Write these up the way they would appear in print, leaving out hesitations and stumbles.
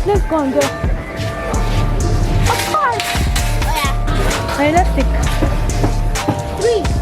Let's go and go. Of course. Oh yeah. Elastic. 3.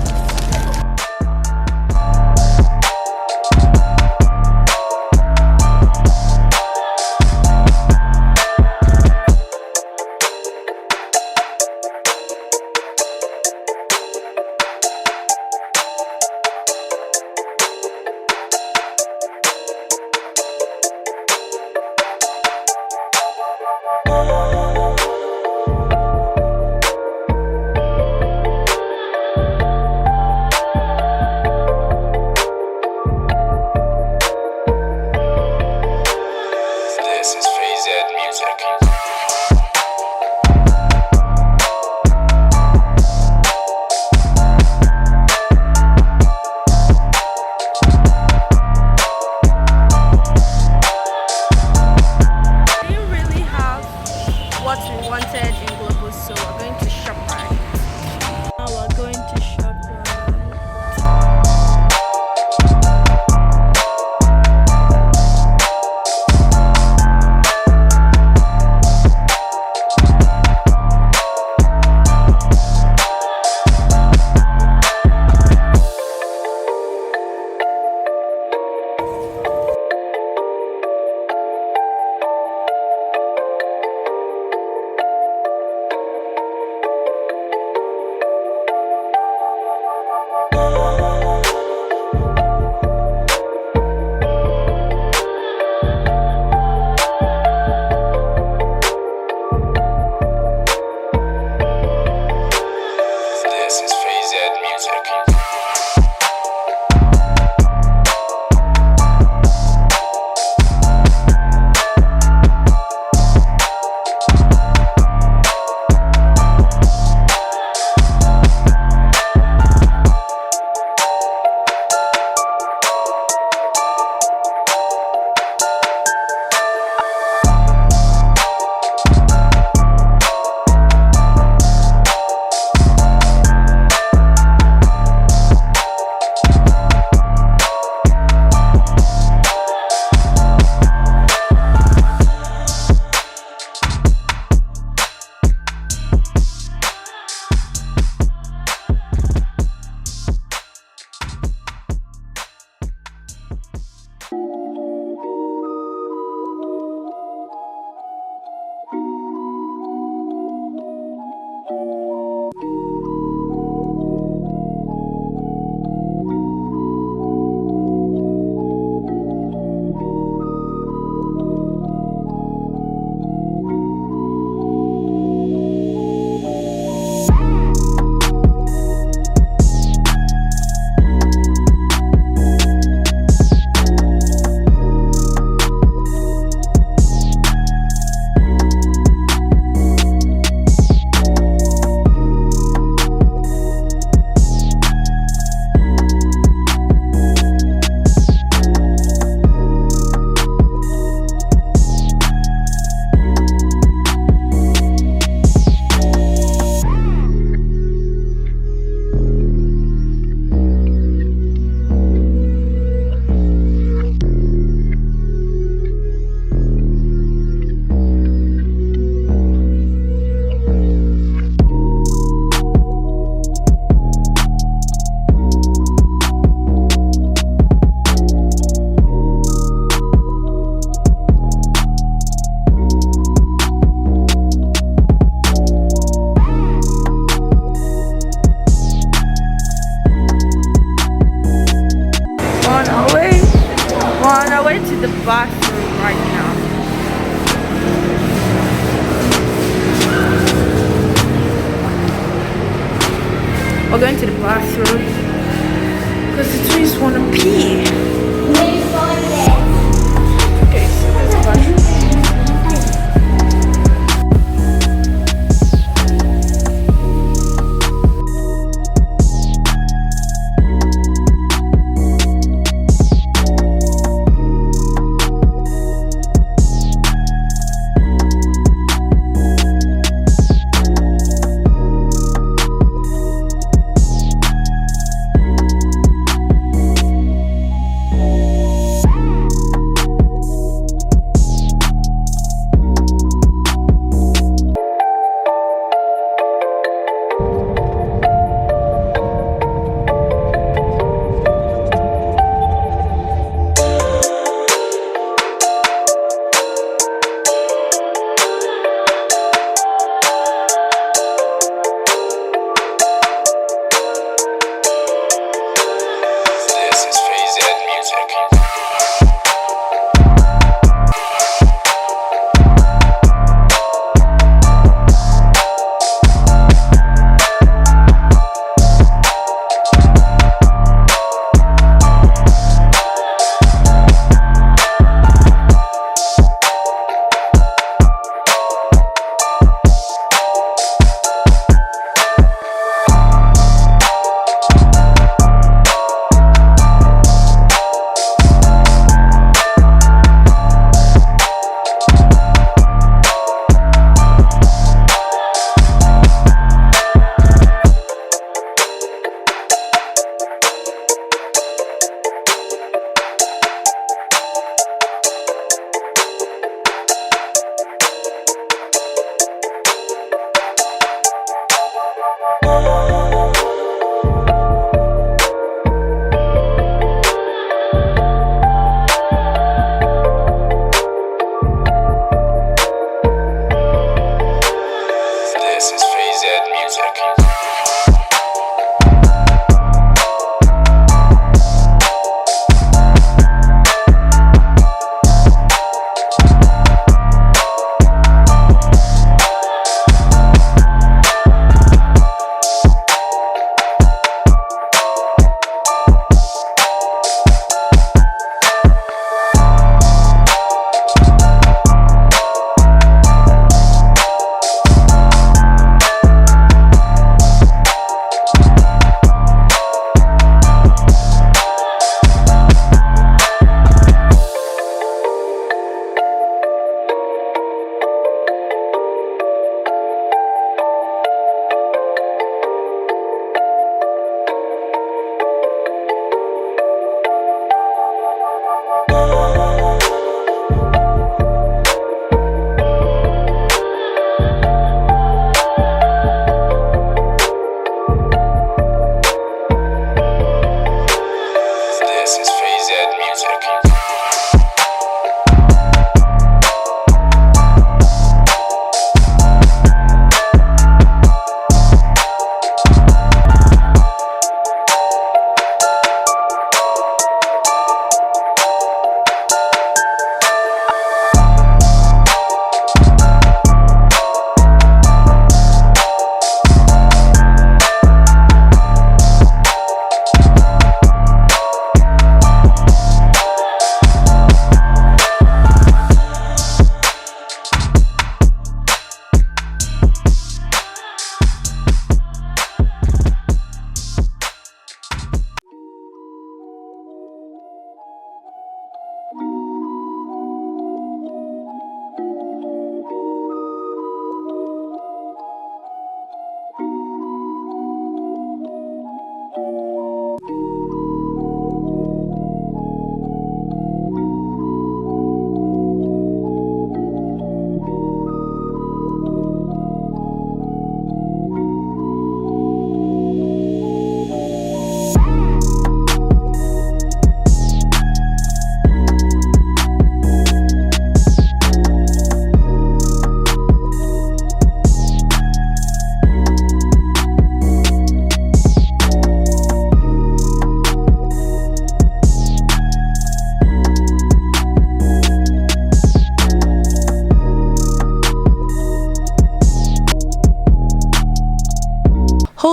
bathroom right now. We're going to the bathroom because the twins want to pee. Okay, so there's the bathroom.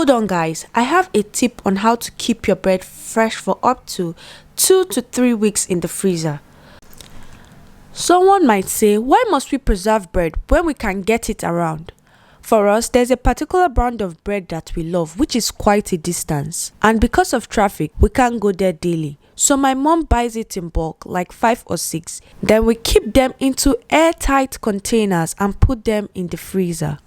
Hold on guys, I have a tip on how to keep your bread fresh for up to 2 to 3 weeks in the freezer. Someone might say, why must we preserve bread when we can get it around? For us, there's a particular brand of bread that we love, which is quite a distance. And because of traffic, we can't go there daily. So my mom buys it in bulk, like 5 or 6. Then we keep them into airtight containers and put them in the freezer.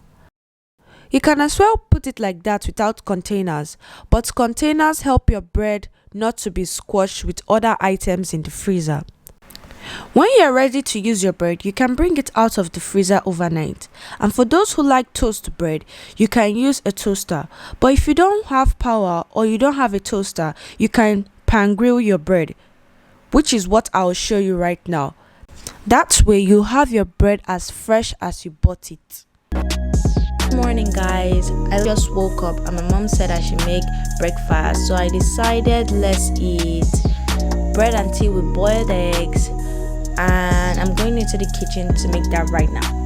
You can as well put it like that without containers, but containers help your bread not to be squashed with other items in the freezer. When you are ready to use your bread, you can bring it out of the freezer overnight. And for those who like toast bread, you can use a toaster. But if you don't have power or you don't have a toaster, you can pan grill your bread, which is what I'll show you right now. That way you have your bread as fresh as you bought it. Good morning guys, I just woke up and my mom said I should make breakfast, so I decided let's eat bread and tea with boiled eggs, and I'm going into the kitchen to make that right now.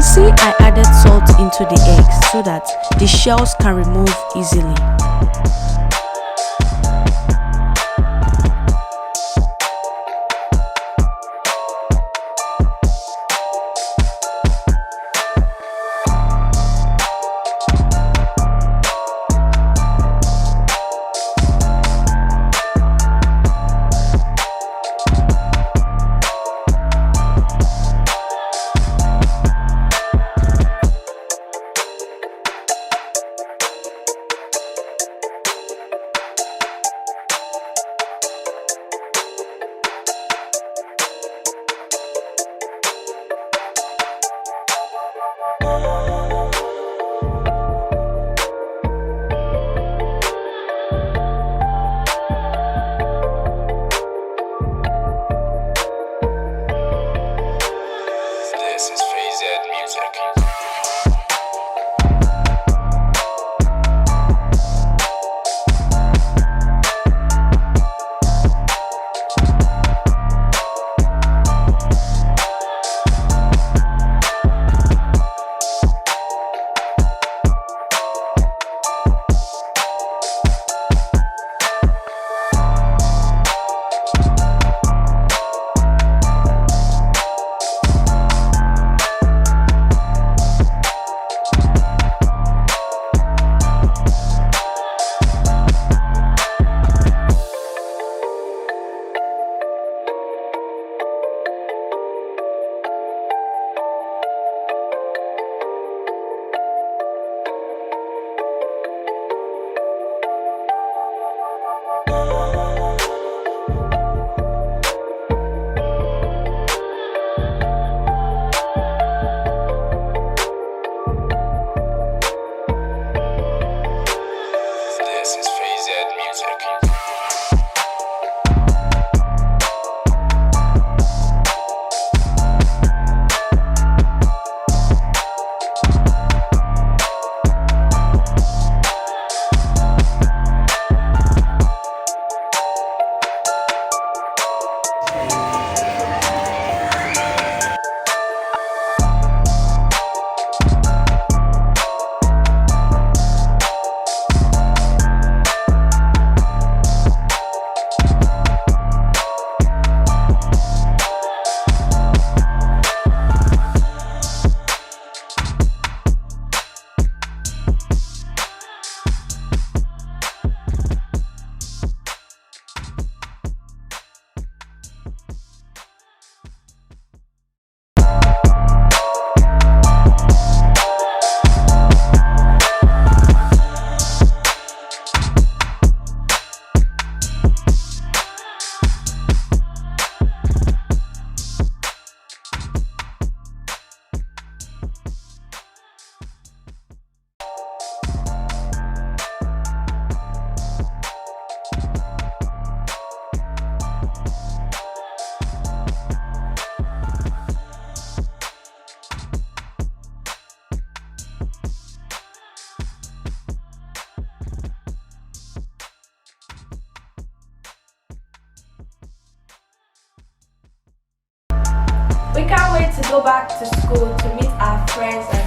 See, I added salt into the eggs so that the shells can remove easily. to go back to school to meet our friends and